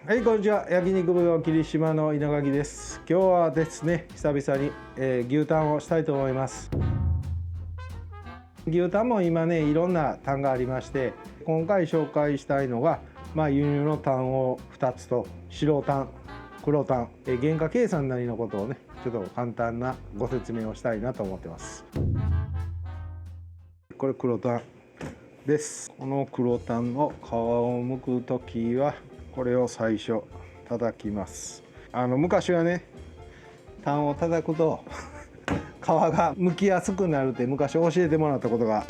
はい、こんにちは。焼肉部の霧島の稲垣です。今日はですね、久々に、牛タンをしたいと思います。牛タンも今ね、いろんなタンがありまして、今回紹介したいのが、輸入のタンを2つと白タン、黒タン、原価計算なりのことをね、ちょっと簡単なご説明をしたいなと思ってます。これ黒タンです。この黒タンの皮を剥くときはこれを最初叩きます。昔はね、タンを叩くと皮が剥きやすくなるって昔教えてもらったことが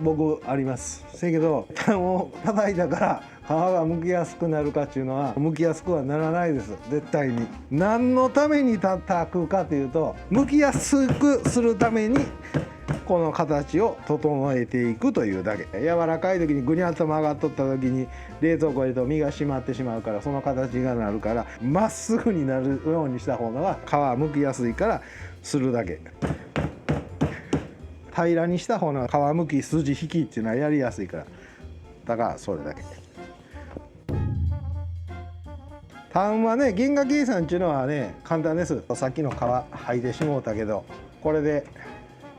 僕あります。せやけどタンを叩いたから皮が剥きやすくなるかっていうのは剥きやすくはならないです。絶対に。何のために叩くかというと、剥きやすくするためにこの形を整えていくというだけ。柔らかい時にぐにゃっと曲がっとった時に冷蔵庫へと身が締まってしまうから、その形がなるからまっすぐになるようにした方が皮剥きやすいからするだけ。平らにした方が皮剥き筋引きっていうのはやりやすいから、だからそれだけ。タンはね、原価計算っていうのはね簡単です。さっきの皮剥いてしもうたけど、これで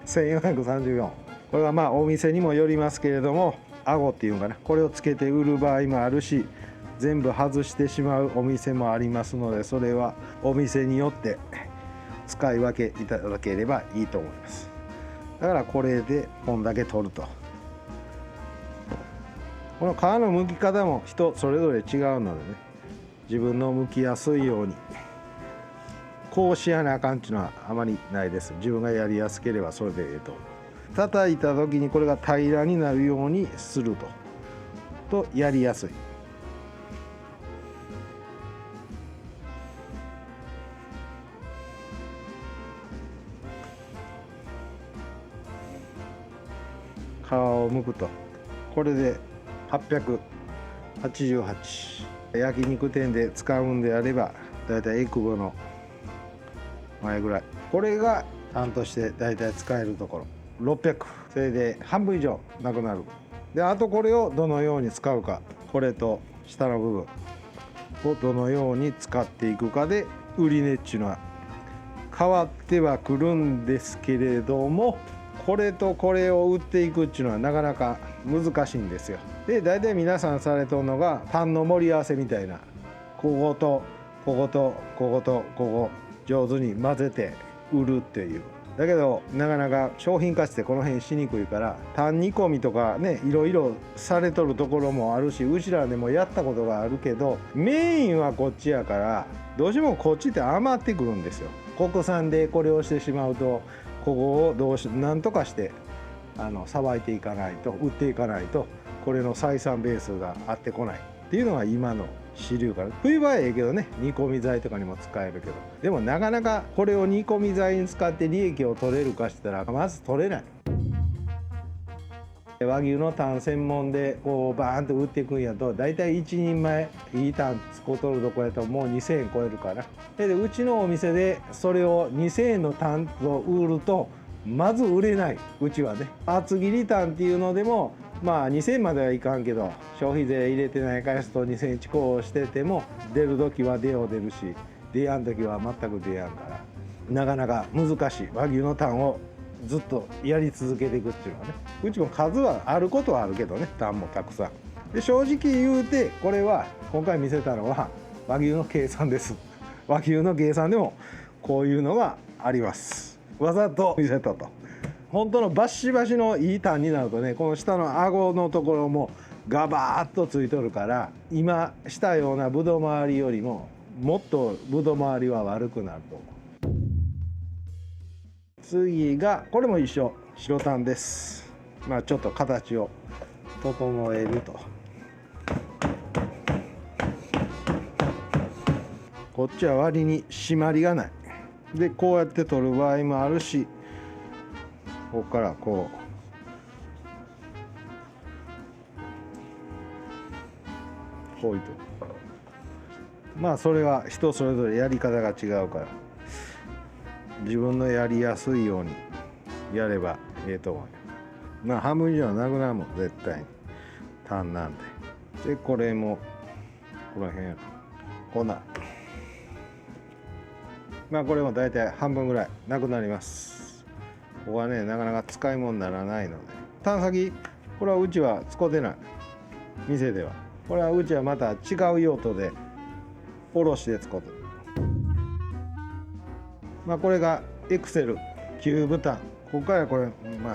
1434。これはお店にもよりますけれども、顎っていうのかな、これをつけて売る場合もあるし、全部外してしまうお店もありますので、それはお店によって使い分けいただければいいと思います。だからこれでこんだけ取ると。この皮の剥き方も人それぞれ違うのでね、自分の剥きやすいようにこうしやなあかんっていうのはあまりないです。自分がやりやすければそれでええと。叩いた時にこれが平らになるようにするとやりやすい。皮を剥くとこれで888。焼肉店で使うんであればだいたいエクボの前ぐらい。これがタンとしてだいたい使えるところ600。それで半分以上なくなる。であとこれをどのように使うか、これと下の部分をどのように使っていくかで売り値っていうのは変わってはくるんですけれども、これとこれを売っていくっていうのはなかなか難しいんですよ。で大体皆さんされとるのがタンの盛り合わせみたいな、こことこことこことここ上手に混ぜて売るっていう。だけどなかなか商品化してこの辺しにくいから、タン煮込みとかね、いろいろされとるところもあるし、うちらでもやったことがあるけど、メインはこっちやからどうしてもこっちって余ってくるんですよ。国産でこれをしてしまうと、ここをなんとかしてさばいていかないと、売っていかないと、これの採算ベースが合ってこないっていうのが今の主流から。冬場はええけどね、煮込み材とかにも使えるけど、でもなかなかこれを煮込み材に使って利益を取れるかしたらまず取れない。和牛のタン専門でこうバーンと売っていくんやと、だいたい1人前いいタン使うとるとこやともう2000円超えるから。でうちのお店でそれを2000円のタンと売るとまず売れない。うちはね、厚切りタンっていうのでも2000円まではいかんけど、消費税入れてないからすと2000円近くしてても、出る時は出よう出るし、出やん時は全く出やんから、なかなか難しい。和牛のタンをずっとやり続けていくっていうのはね、うちも数はあることはあるけどね、タンもたくさんで。正直言うて、これは今回見せたのは和牛の計算です。和牛の計算でもこういうのがあります。わざと見せたと。本当のバシバシのいいタンになるとね、この下の顎のところもガバーッとついとるから、今したようなぶどう周りよりももっとぶどう周りは悪くなると思う。次がこれも一緒、白タンです。ちょっと形を整えると。こっちは割に締まりがないで、こうやって取る場合もあるし、ここからこう置いとそれは人それぞれやり方が違うから、自分のやりやすいようにやればええと思うよ。半分以上はなくなるもん絶対に、タンなんで。でこれもこの辺こんなこれも大体半分ぐらいなくなります。ここはねなかなか使い物にならないので、探査機これはうちは使ってない、店では。これはうちはまた違う用途でおろして使ってる。これがエクセル9ボタン。ここからこれ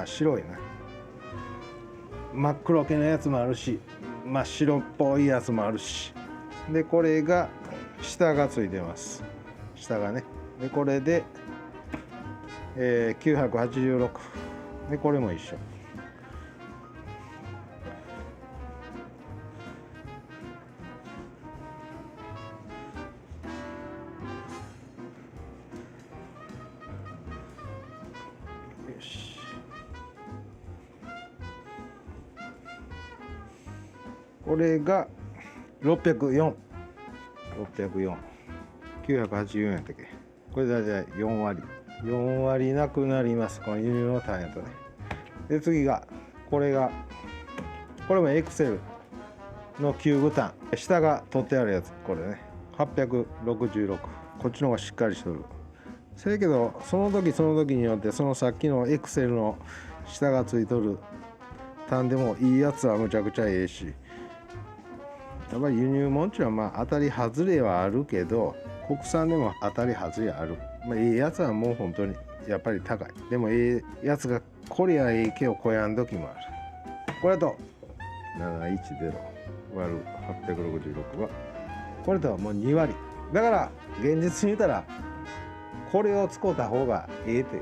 白いね、真っ黒系のやつもあるし真っ白っぽいやつもあるし、でこれが下がついてます。下がね、でこれで、986でこれも一緒。よし、これが604、984円やったっけ。これ大体4割なくなります、この輸入の単やとね。で次がこれもエクセルの9ボタン、下が取ってあるやつ。これね866、こっちの方がしっかりしとる。せやけどその時によってそのさっきのエクセルの下がついとる単でもいいやつはむちゃくちゃええし、やっぱり輸入物っていうのは当たり外れはあるけど、国産でも当たり外れある。ええやつはもう本当にやっぱり高い。でもええやつがこりゃええけをこやん時もある。これと710割る866はこれとはもう2割だから、現実に言ったらこれを使った方がええという。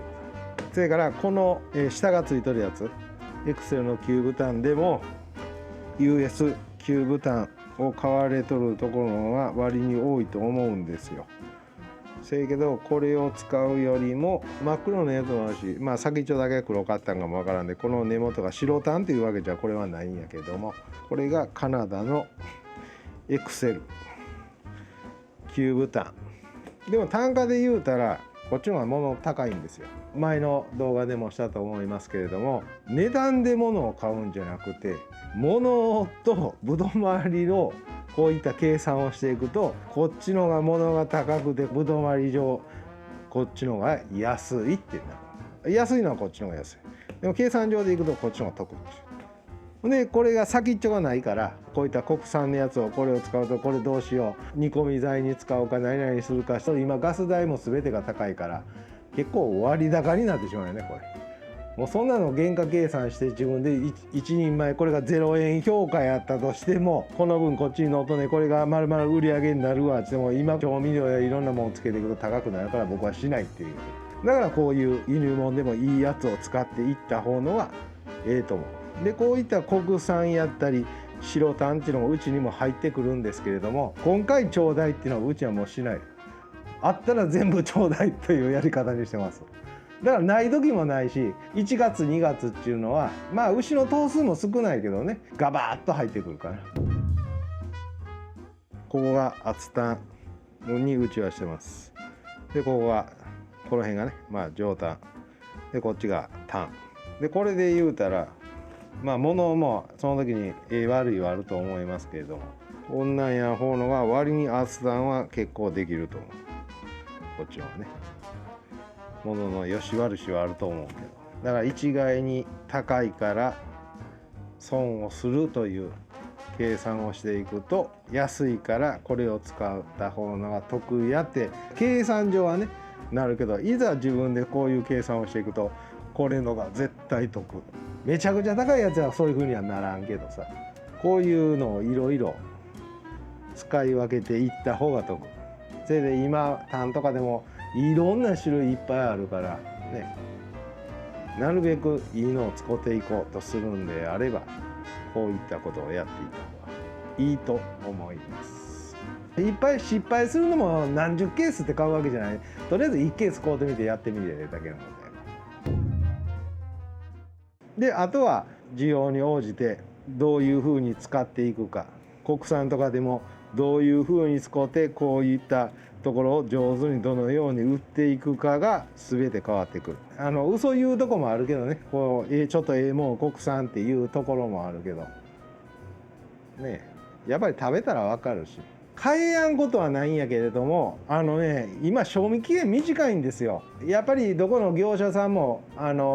それからこの下がついとるやつ、エクセルの9ボタンでも US9 ボタンを買われとるところは割に多いと思うんですよ。せやけどこれを使うよりも真っ黒のやつもあるし、先っちょだけ黒かったんかもわからんで、この根元が白単っていうわけじゃこれはないんやけども、これがカナダのエクセル9ボタンでも単価で言うたらこっちの方が物高いんですよ。前の動画でもしたと思いますけれども、値段で物を買うんじゃなくて、物とぶどまりのこういった計算をしていくと、こっちのが物が高くてぶどまり上こっちのが安いってなる。安いのはこっちのが安い。でも計算上でいくとこっちのが得意ですよ。でこれが先っちょがないから、こういった国産のやつをこれを使うと、これどうしよう、煮込み剤に使おうか何々にするか、今ガス代も全てが高いから結構割高になってしまうよね。これもうそんなの原価計算して自分で一人前これが0円評価やったとしても、この分こっちに乗っとね、これが丸々売り上げになるわっても、今調味料やいろんなものをつけていくと高くなるから僕はしないっていう。だからこういう輸入物でもいいやつを使っていった方のはええと思う。でこういった国産やったり白単っていうのがうちにも入ってくるんですけれども、今回ちょうだいっていうのはうちはもうしない。あったら全部ちょうだいというやり方にしてます。だからない時もないし、1月2月っていうのは牛の頭数も少ないけどね、ガバッと入ってくるから。ここが厚単にうちはしてます。でここがこの辺がね上単で、こっちが単で、これで言うたら物もその時に悪いはあると思いますけれども、こんなんや方のが割に厚単は結構できると思う。こっちのはね、物の良し悪しはあると思うけど、だから一概に高いから損をするという計算をしていくと、安いからこれを使った方のが得意やって計算上はねなるけど、いざ自分でこういう計算をしていくとこれのが絶対得。めちゃくちゃ高いやつはそういう風にはならんけどさ、こういうのをいろいろ使い分けていった方が得。それで今単とかでもいろんな種類いっぱいあるからね、なるべくいいのを使っていこうとするんであれば、こういったことをやっていった方がいいと思います。いっぱい失敗するのも何十ケースって買うわけじゃない。とりあえず1ケース買うてみてやってみるだけのことや。であとは需要に応じてどういうふうに使っていくか、国産とかでもどういうふうに使ってこういったところを上手にどのように売っていくかが全て変わってくる。嘘言うとこもあるけどね、こうちょっともう国産っていうところもあるけどね、やっぱり食べたら分かるし、買えやんことはないんやけれども、今賞味期限短いんですよ。やっぱりどこの業者さんも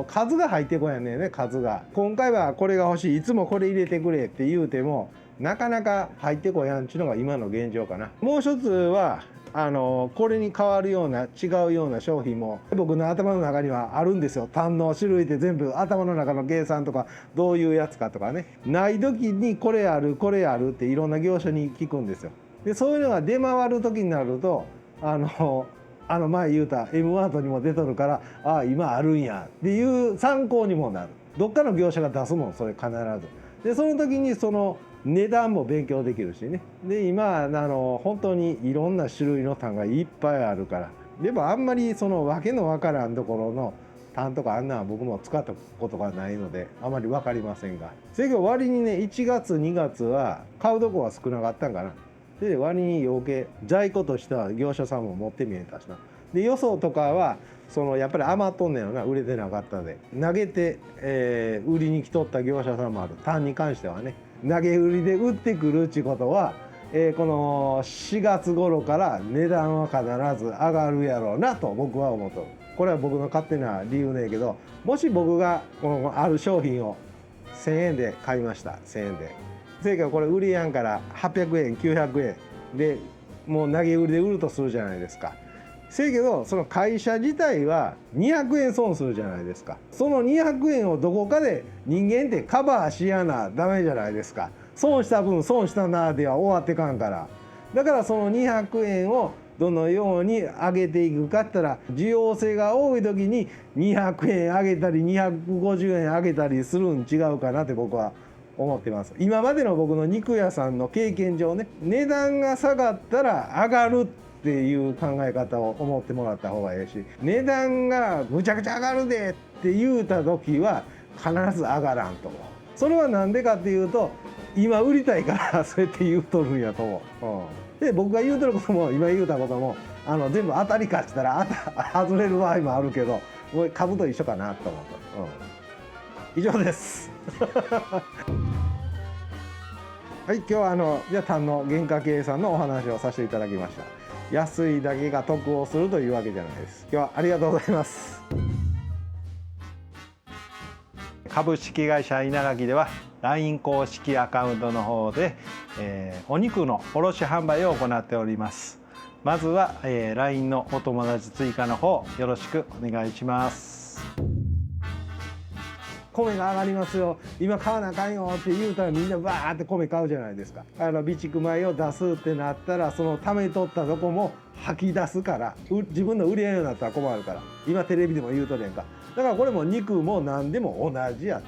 数が入ってこやんねんね。数が今回はこれが欲しい、いつもこれ入れてくれって言うてもなかなか入ってこやんっちゅうのが今の現状かな。もう一つはこれに変わるような違うような商品も僕の頭の中にはあるんですよ。単の種類で全部頭の中の計算とかどういうやつかとかね、ない時にこれあるこれあるっていろんな業者に聞くんですよ。でそういうのが出回る時になると前言うた M ワードにも出とるから、ああ今あるんやっていう参考にもなる。どっかの業者が出すもんそれ必ず。でその時にその値段も勉強できるしね。で今本当にいろんな種類の単がいっぱいあるから、でもあんまりその訳のわからんところの単とかあんなは僕も使ったことがないのであまり分かりませんが、せやけど割にね1月2月は買うとこは少なかったんかな。で割に余計在庫としては業者さんも持ってみえたしな。で予想とかはやっぱり余っとんねやろな、売れてなかったで投げて、売りに来とった業者さんもある。単に関してはね投げ売りで売ってくるっていうことは、この4月頃から値段は必ず上がるやろうなと僕は思うとる。これは僕の勝手な理由ねえけど、もし僕がこのある商品を1000円で買いました。1000円でせやけどこれ売りやんから800円900円でもう投げ売りで売るとするじゃないですか。せやけどその会社自体は200円損するじゃないですか。その200円をどこかで人間ってカバーしやなダメじゃないですか。損した分損したなでは終わってかんから。だからその200円をどのように上げていくかって言ったら、需要性が多い時に200円上げたり250円上げたりするん違うかなって僕は思ってます。今までの僕の肉屋さんの経験上ね、値段が下がったら上がるっていう考え方を思ってもらった方がいいし、値段がむちゃくちゃ上がるでって言うた時は必ず上がらんと思う。それは何でかっていうと今売りたいからそうやって言うとるんやと思う。で僕が言うとることも今言うたことも全部当たりかしたら外れる場合もあるけど、もう株と一緒かなと思うと、以上ですはい、今日はじゃあ単の原価計算のお話をさせていただきました。安いだけが得をするというわけじゃないです。今日はありがとうございます。株式会社稲垣では LINE 公式アカウントの方で、お肉の卸販売を行っております。まずは、LINE のお友達追加の方よろしくお願いします。米が上がりますよ、今買わなあかんよって言うたらみんなバーって米買うじゃないですか。備蓄米を出すってなったらそのため取ったとこも吐き出すから、自分の売り合いになったら困るから、今テレビでも言うとるやんか。だからこれも肉も何でも同じやと。